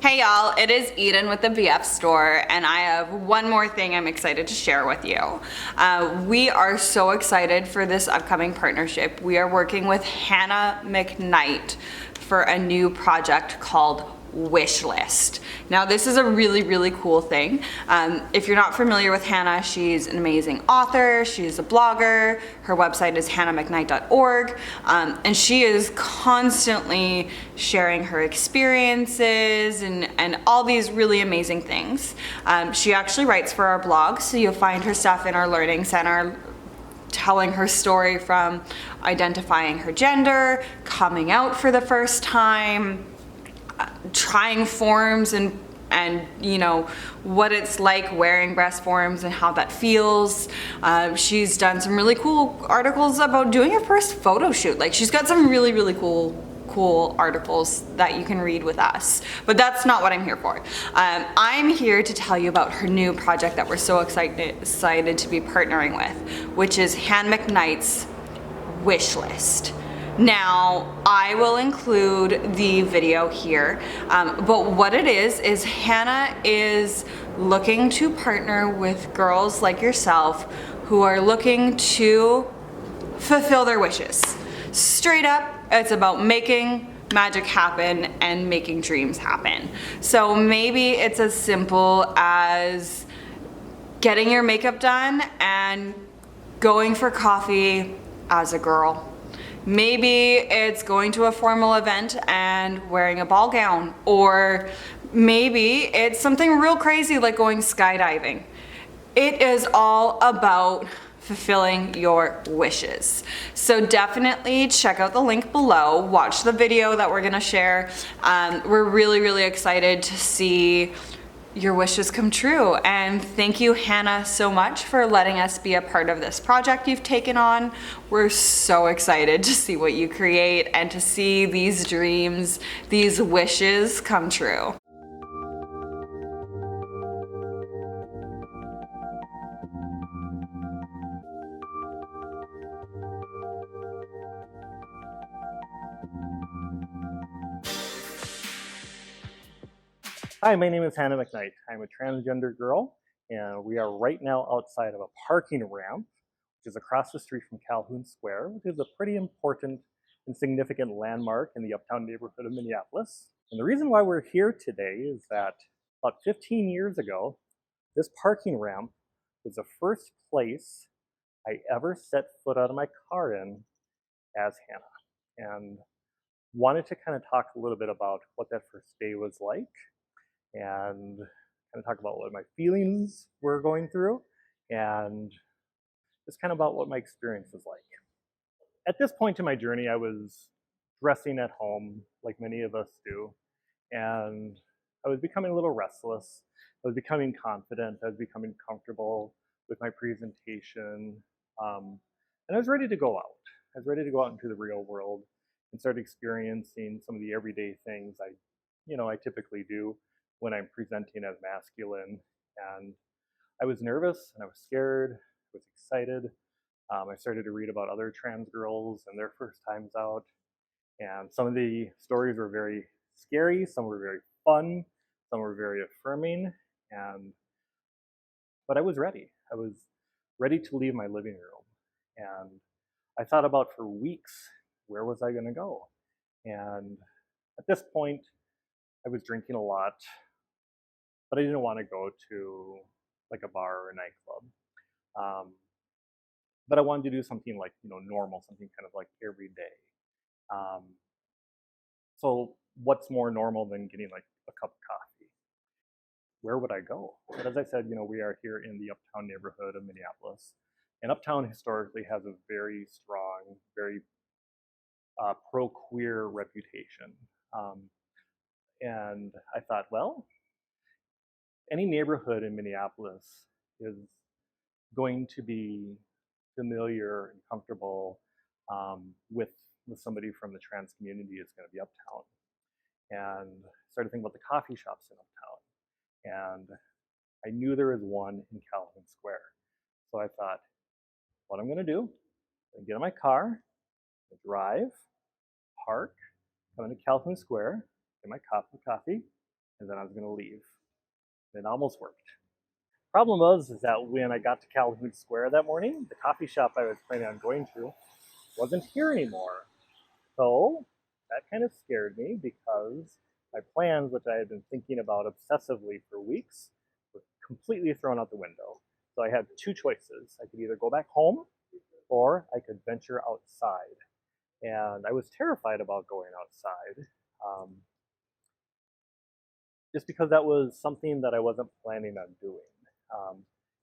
Hey y'all, it is Eden with the VF store, and I have one more thing I'm excited to share with you. We are so excited for this upcoming partnership. We are working with Hannah McKnight for a new project called Wishlist. Now this is a really cool thing. If you're not familiar with Hannah, she's an amazing author, she's a blogger, her website is hannahmcknight.org, and she is constantly sharing her experiences and all these really amazing things. She actually writes for our blog, so you'll find her stuff in our learning center, telling her story from identifying her gender, coming out for the first time, trying forms and you know what it's like wearing breast forms and how that feels. She's done some really cool articles about doing her first photo shoot. Like, she's got some really cool articles that you can read with us, but that's not what I'm here for. I'm here to tell you about her new project that we're so excited to be partnering with, which is Hannah McKnight's Wishlist. Now, I will include the video here, but what it is Hannah is looking to partner with girls like yourself who are looking to fulfill their wishes. Straight up, it's about making magic happen and making dreams happen. So maybe it's as simple as getting your makeup done and going for coffee as a girl. Maybe it's going to a formal event and wearing a ball gown, or maybe it's something real crazy like going skydiving. It is all about fulfilling your wishes. So definitely check out the link below, watch the video that we're gonna share. We're really excited to see your wishes come true. And thank you, Hannah, so much for letting us be a part of this project you've taken on. We're so excited to see what you create and to see these dreams, these wishes come true. Hi, my name is Hannah McKnight. I'm a transgender girl, and we are right now outside of a parking ramp, which is across the street from Calhoun Square, which is a pretty important and significant landmark in the uptown neighborhood of Minneapolis. And the reason why we're here today is that about 15 years ago, this parking ramp was the first place I ever set foot out of my car in as Hannah. And wanted to kind of talk a little bit about what that first day was like, and kind of talk about what my feelings were going through, and just kind of about what my experience was like. At this point in my journey, I was dressing at home like many of us do, and I was becoming a little restless. I was becoming confident. I was becoming comfortable with my presentation, and I was ready to go out. I was ready to go out into the real world and start experiencing some of the everyday things I typically do when I'm presenting as masculine. And I was nervous and I was scared, I was excited. I started to read about other trans girls and their first times out. And some of the stories were very scary, some were very fun, some were very affirming. But I was ready. I was ready to leave my living room. And I thought about for weeks, where was I going to go? And at this point, I was drinking a lot, but I didn't want to go to like a bar or a nightclub. But I wanted to do something like, normal, something kind of like every day. So what's more normal than getting like a cup of coffee? Where would I go? But as I said, we are here in the uptown neighborhood of Minneapolis. And uptown historically has a very strong, very pro-queer reputation. And I thought, well, any neighborhood in Minneapolis is going to be familiar and comfortable with somebody from the trans community is going to be uptown. And started thinking about the coffee shops in uptown. And I knew there was one in Calhoun Square. So I thought, what I'm going to do, I'm going to get in my car, drive, park, come into Calhoun Square, get my cup of coffee, and then I was going to leave. It almost worked. Problem was is that when I got to Calhoun Square that morning, the coffee shop I was planning on going to wasn't here anymore. So that kind of scared me because my plans, which I had been thinking about obsessively for weeks, were completely thrown out the window. So I had two choices. I could either go back home or I could venture outside. And I was terrified about going outside, um, just because that was something that I wasn't planning on doing. Um,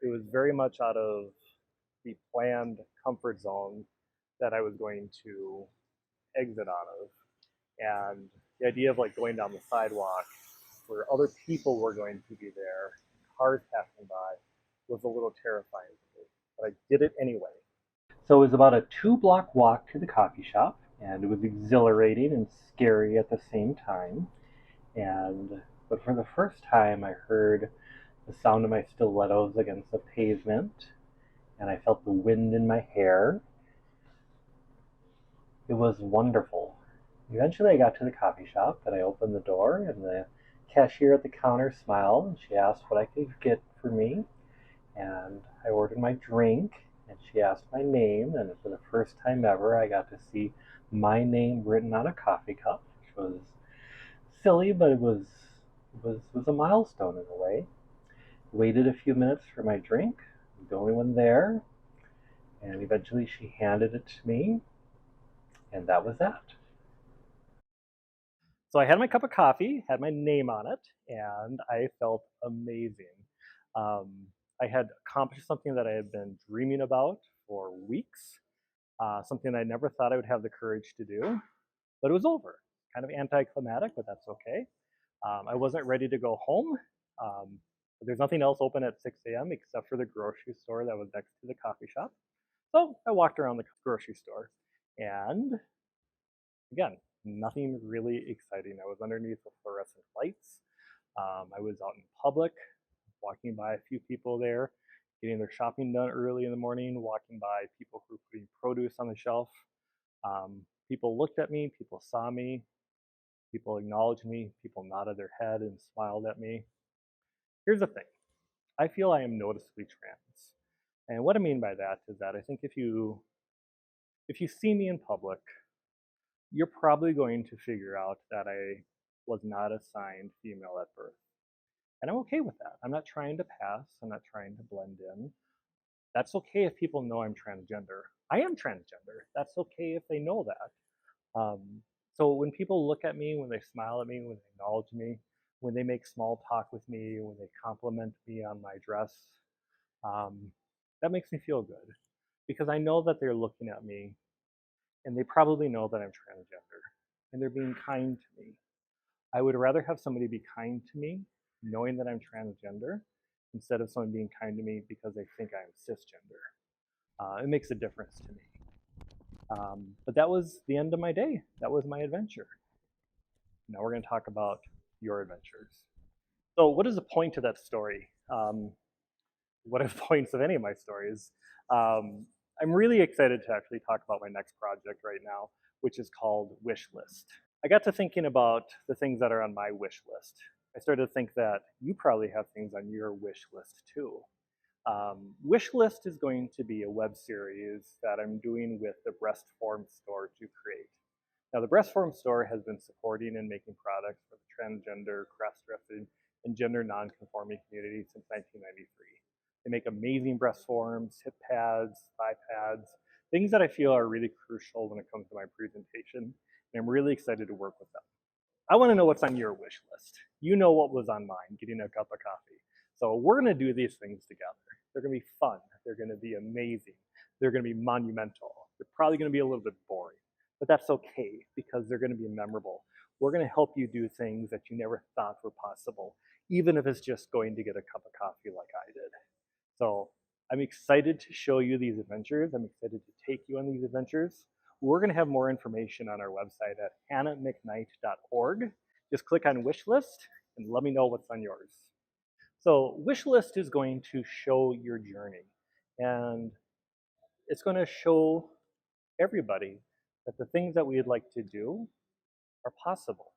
it was very much out of the planned comfort zone that I was going to exit out of. And the idea of like going down the sidewalk where other people were going to be there, cars passing by, was a little terrifying to me. But I did it anyway. So it was about a 2 block walk to the coffee shop, and it was exhilarating and scary at the same time. But for the first time, I heard the sound of my stilettos against the pavement, and I felt the wind in my hair. It was wonderful. Eventually, I got to the coffee shop, and I opened the door, and the cashier at the counter smiled, and she asked what I could get for me. And I ordered my drink, and she asked my name, and for the first time ever, I got to see my name written on a coffee cup, which was silly, but it was a milestone in a way. Waited a few minutes for my drink, the only one there, and eventually she handed it to me, and that was that. So I had my cup of coffee, had my name on it, and I felt amazing. Um, I had accomplished something that I had been dreaming about for weeks, something I never thought I would have the courage to do, but it was over. Kind of anticlimactic, but that's okay. I wasn't ready to go home. Um, there's nothing else open at 6 a.m. except for the grocery store that was next to the coffee shop. So I walked around the grocery store, and again, nothing really exciting. I was underneath the fluorescent lights. I was out in public, walking by a few people there, getting their shopping done early in the morning, walking by people who were putting produce on the shelf. People looked at me, people saw me, people acknowledged me, people nodded their head and smiled at me. Here's the thing. I feel I am noticeably trans. And what I mean by that is that I think if you see me in public, you're probably going to figure out that I was not assigned female at birth. And I'm okay with that. I'm not trying to pass, I'm not trying to blend in. That's okay if people know I'm transgender. I am transgender. That's okay if they know that. So when people look at me, when they smile at me, when they acknowledge me, when they make small talk with me, when they compliment me on my dress, um, that makes me feel good because I know that they're looking at me and they probably know that I'm transgender and they're being kind to me. I would rather have somebody be kind to me knowing that I'm transgender instead of someone being kind to me because they think I'm cisgender. It makes a difference to me. But that was the end of my day. That was my adventure. Now we're going to talk about your adventures. So, what is the point of that story? What are the points of any of my stories? Um, I'm really excited to actually talk about my next project right now, which is called Wishlist. I got to thinking about the things that are on my wish list. I started to think that you probably have things on your wish list too. Wishlist is going to be a web series that I'm doing with the Breast Form store to create. Now, the Breast Form store has been supporting and making products for the transgender, cross-dressing, and gender non-conforming community since 1993. They make amazing breast forms, hip pads, thigh pads, things that I feel are really crucial when it comes to my presentation, and I'm really excited to work with them. I want to know what's on your wish list. You know what was on mine, getting a cup of coffee. So we're going to do these things together. They're going to be fun. They're going to be amazing. They're going to be monumental. They're probably going to be a little bit boring, but that's okay because they're going to be memorable. We're going to help you do things that you never thought were possible, even if it's just going to get a cup of coffee like I did. So I'm excited to show you these adventures. I'm excited to take you on these adventures. We're going to have more information on our website at hannahmcknight.org. Just click on Wishlist and let me know what's on yours. So Wishlist is going to show your journey, and it's going to show everybody that the things that we'd like to do are possible.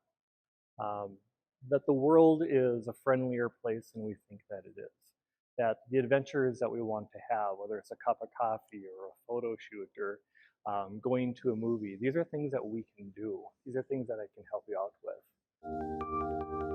that the world is a friendlier place than we think that it is. That the adventures that we want to have, whether it's a cup of coffee or a photo shoot or going to a movie, these are things that we can do. These are things that I can help you out with.